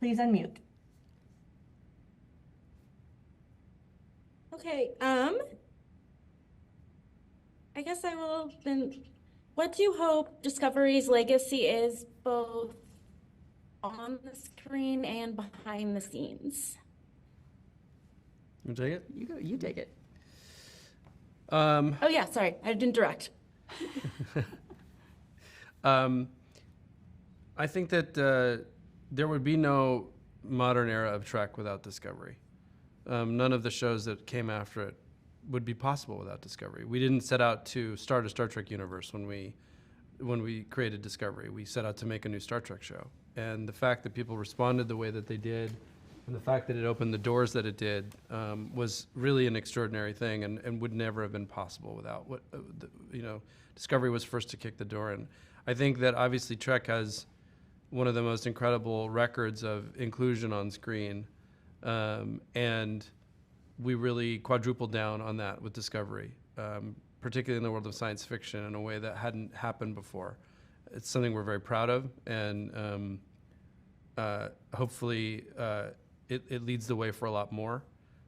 Please unmute. Okay, I guess I will then. What do you hope Discovery's legacy is, both on the screen and behind the scenes? You take it? You take it. Oh yeah, sorry, I didn't direct. I think that there would be no modern era of Trek without Discovery. None of the shows that came after it would be possible without Discovery. We didn't set out to start a Star Trek universe when we created Discovery. We set out to make a new Star Trek show. And the fact that people responded the way that they did, and the fact that it opened the doors that it did, was really an extraordinary thing, and would never have been possible without what Discovery was first to kick the door in. I think that obviously Trek has one of the most incredible records of inclusion on screen, and we really quadrupled down on that with Discovery, particularly in the world of science fiction in a way that hadn't happened before. It's something we're very proud of, and hopefully it leads the way for a lot more,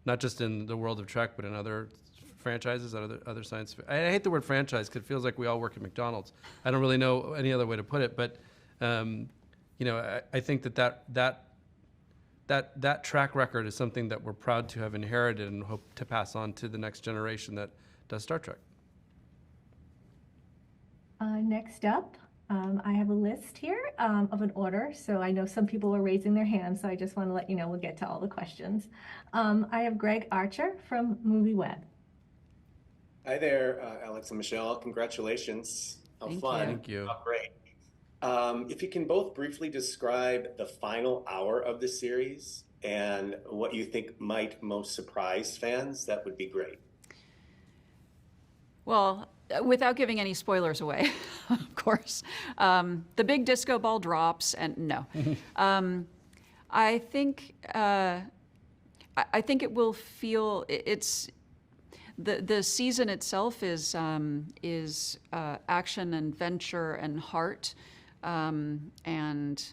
not just in the world of Trek, but in other franchises, other science. I hate the word franchise because it feels like we all work at McDonald's. I don't really know any other way to put it, but I think that track record is something that we're proud to have inherited and hope to pass on to the next generation that does Star Trek. Next up, I have a list here of an order. So I know some people are raising their hands, so I just want to let you know we'll get to all the questions. I have Greg Archer from MovieWeb. Hi there, Alex and Michelle. Congratulations. How fun. Thank you. How great. If you can both briefly describe the final hour of the series and what you think might most surprise fans, that would be great. Well, without giving any spoilers away, of course, the big disco ball drops, and no, I think it will feel it's. The season itself is action and venture and heart, and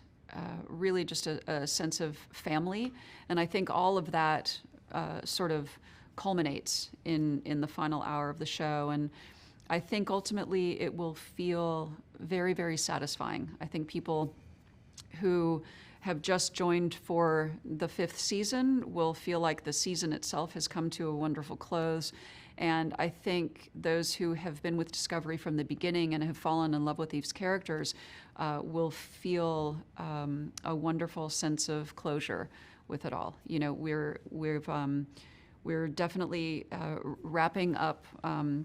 really just a sense of family. And I think all of that sort of culminates in the final hour of the show. And I think ultimately it will feel very, very satisfying. I think people who have just joined for the 5th season will feel like the season itself has come to a wonderful close. And I think those who have been with Discovery from the beginning and have fallen in love with these characters will feel a wonderful sense of closure with it all. You know, we're definitely wrapping up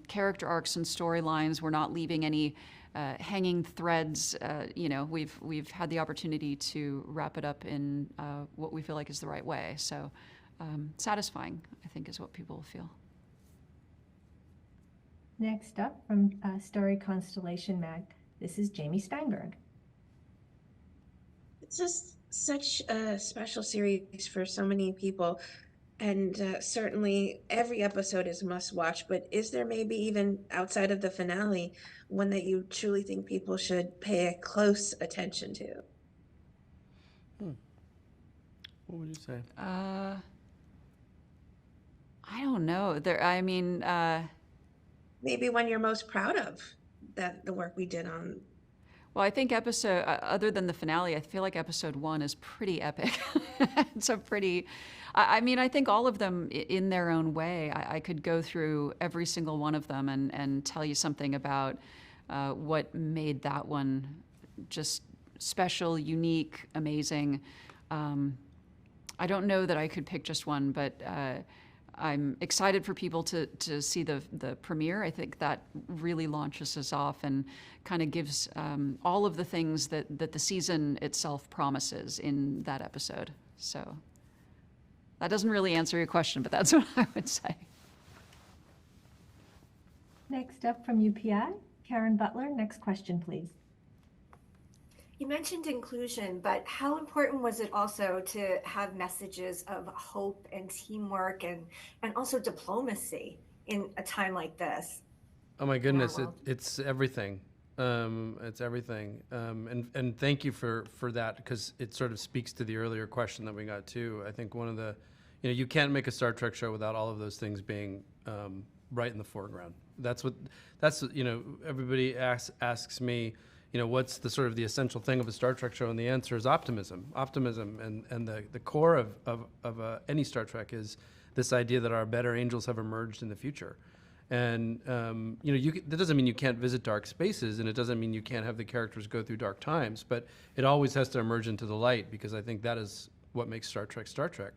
character arcs and storylines. We're not leaving any hanging threads. We've had the opportunity to wrap it up in what we feel like is the right way. So satisfying, I think, is what people will feel. Next up from Story Constellation Mag, this is Jamie Steinberg. It's just such a special series for so many people. And certainly every episode is must watch, but is there maybe even outside of the finale one that you truly think people should pay a close attention to? What would you say? I don't know. Maybe one you're most proud of, that the work we did on. Well, I think other than the finale, I feel like episode 1 is pretty epic. It's a pretty, I think all of them in their own way. I could go through every single one of them and tell you something about what made that one just special, unique, amazing. I don't know that I could pick just one, but I'm excited for people to see the premiere. I think that really launches us off and kind of gives all of the things that the season itself promises in that episode. So that doesn't really answer your question, but that's what I would say. Next up from UPI, Karen Butler. Next question, please. You mentioned inclusion, but how important was it also to have messages of hope and teamwork and also diplomacy in a time like this? Oh my goodness, it's everything. It's everything. And thank you for that, because it sort of speaks to the earlier question that we got too. I think one of the, you can't make a Star Trek show without all of those things being right in the foreground. That's everybody asks me, what's the sort of the essential thing of a Star Trek show? And the answer is optimism. Optimism, and the core of any Star Trek is this idea that our better angels have emerged in the future. And that doesn't mean you can't visit dark spaces, and it doesn't mean you can't have the characters go through dark times, but it always has to emerge into the light, because I think that is what makes Star Trek Star Trek.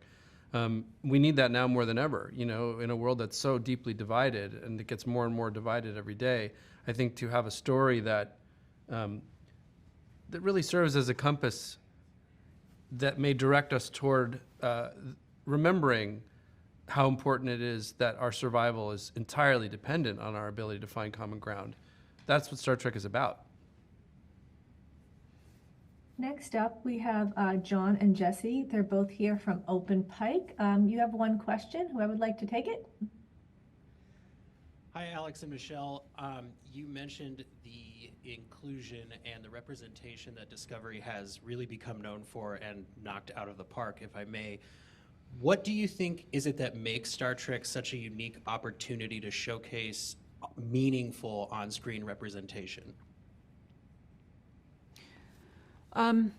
We need that now more than ever, in a world that's so deeply divided, and it gets more and more divided every day. I think to have a story that really serves as a compass that may direct us toward remembering how important it is that our survival is entirely dependent on our ability to find common ground. That's what Star Trek is about. Next up, we have John and Jesse. They're both here from Open Pike. You have one question. Whoever would like to take it? Hi, Alex and Michelle. You mentioned the inclusion and the representation that Discovery has really become known for and knocked out of the park, if I may. What do you think is it that makes Star Trek such a unique opportunity to showcase meaningful on-screen representation? Well,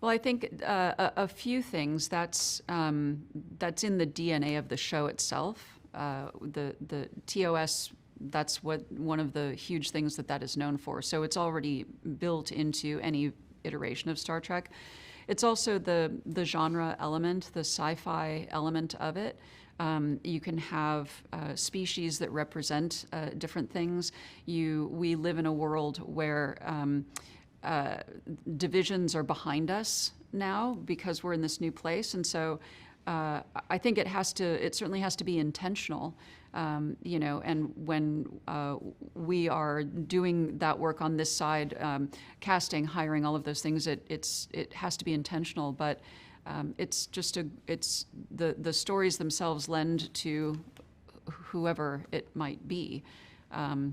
I think a few things. That's in the DNA of the show itself. The TOS, that's one of the huge things that is known for. So it's already built into any iteration of Star Trek. It's also the genre element, the sci-fi element of it. You can have species that represent different things. We live in a world where divisions are behind us now because we're in this new place, and so I think it certainly has to be intentional. And when we are doing that work on this side, casting, hiring, all of those things, it has to be intentional. But it's the stories themselves lend to whoever it might be. I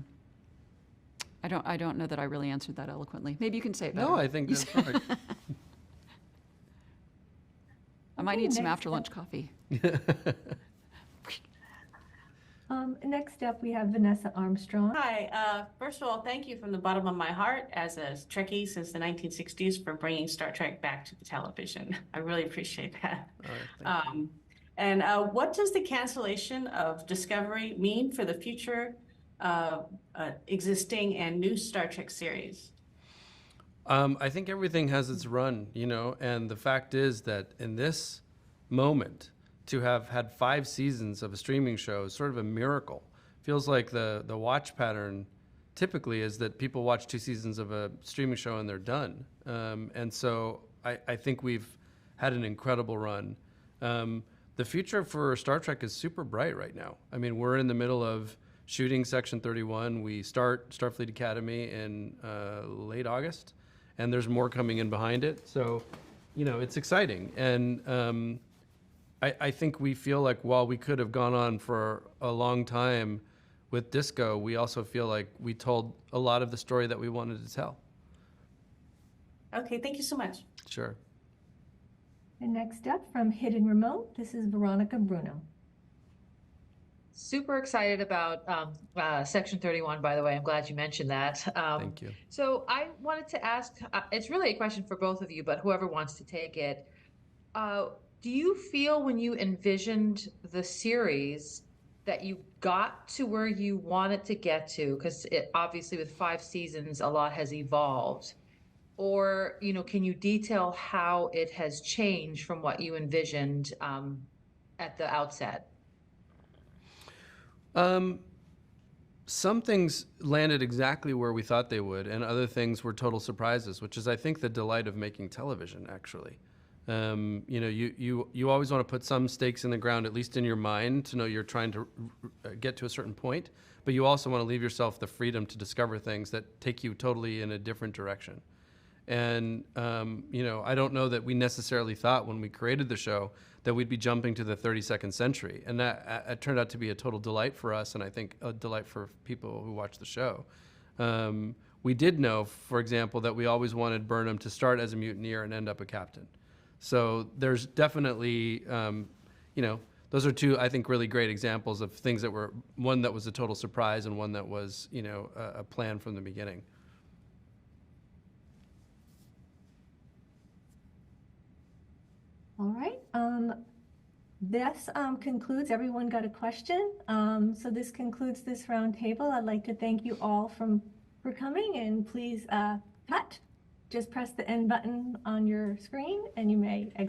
don't know that I really answered that eloquently. Maybe you can say it better. No, I think that's perfect. I might need some after lunch coffee. Next up, we have Vanessa Armstrong. Hi. First of all, thank you from the bottom of my heart as a Trekkie since the 1960s for bringing Star Trek back to the television. I really appreciate that. All right, What does the cancellation of Discovery mean for the future existing and new Star Trek series? I think everything has its run, and the fact is that in this moment, to have had 5 seasons of a streaming show is sort of a miracle. Feels like the watch pattern typically is that people watch 2 seasons of a streaming show and they're done. And so I think we've had an incredible run. The future for Star Trek is super bright right now. I mean, we're in the middle of shooting Section 31. We start Starfleet Academy in late August, and there's more coming in behind it. So, it's exciting. And I think we feel like while we could have gone on for a long time with Disco, we also feel like we told a lot of the story that we wanted to tell. Okay, thank you so much. Sure. And next up, from Hidden Remote, this is Veronica Bruno. Super excited about Section 31, by the way. I'm glad you mentioned that. Thank you. So I wanted to ask, it's really a question for both of you, but whoever wants to take it. Do you feel when you envisioned the series that you got to where you wanted to get to? Because obviously with 5 seasons, a lot has evolved. Or, can you detail how it has changed from what you envisioned at the outset? Some things landed exactly where we thought they would, and other things were total surprises, which is, I think, the delight of making television, actually. You always want to put some stakes in the ground, at least in your mind, to know you're trying to get to a certain point, but you also want to leave yourself the freedom to discover things that take you totally in a different direction. And, I don't know that we necessarily thought when we created the show that we'd be jumping to the 32nd century. And that turned out to be a total delight for us, and I think a delight for people who watch the show. We did know, for example, that we always wanted Burnham to start as a mutineer and end up a captain. So there's definitely, those are two, I think, really great examples of things that were, one that was a total surprise and one that was, a plan from the beginning. All right. This concludes, everyone got a question. So this concludes this roundtable. I'd like to thank you all for coming, and please cut. Just press the end button on your screen and you may exit.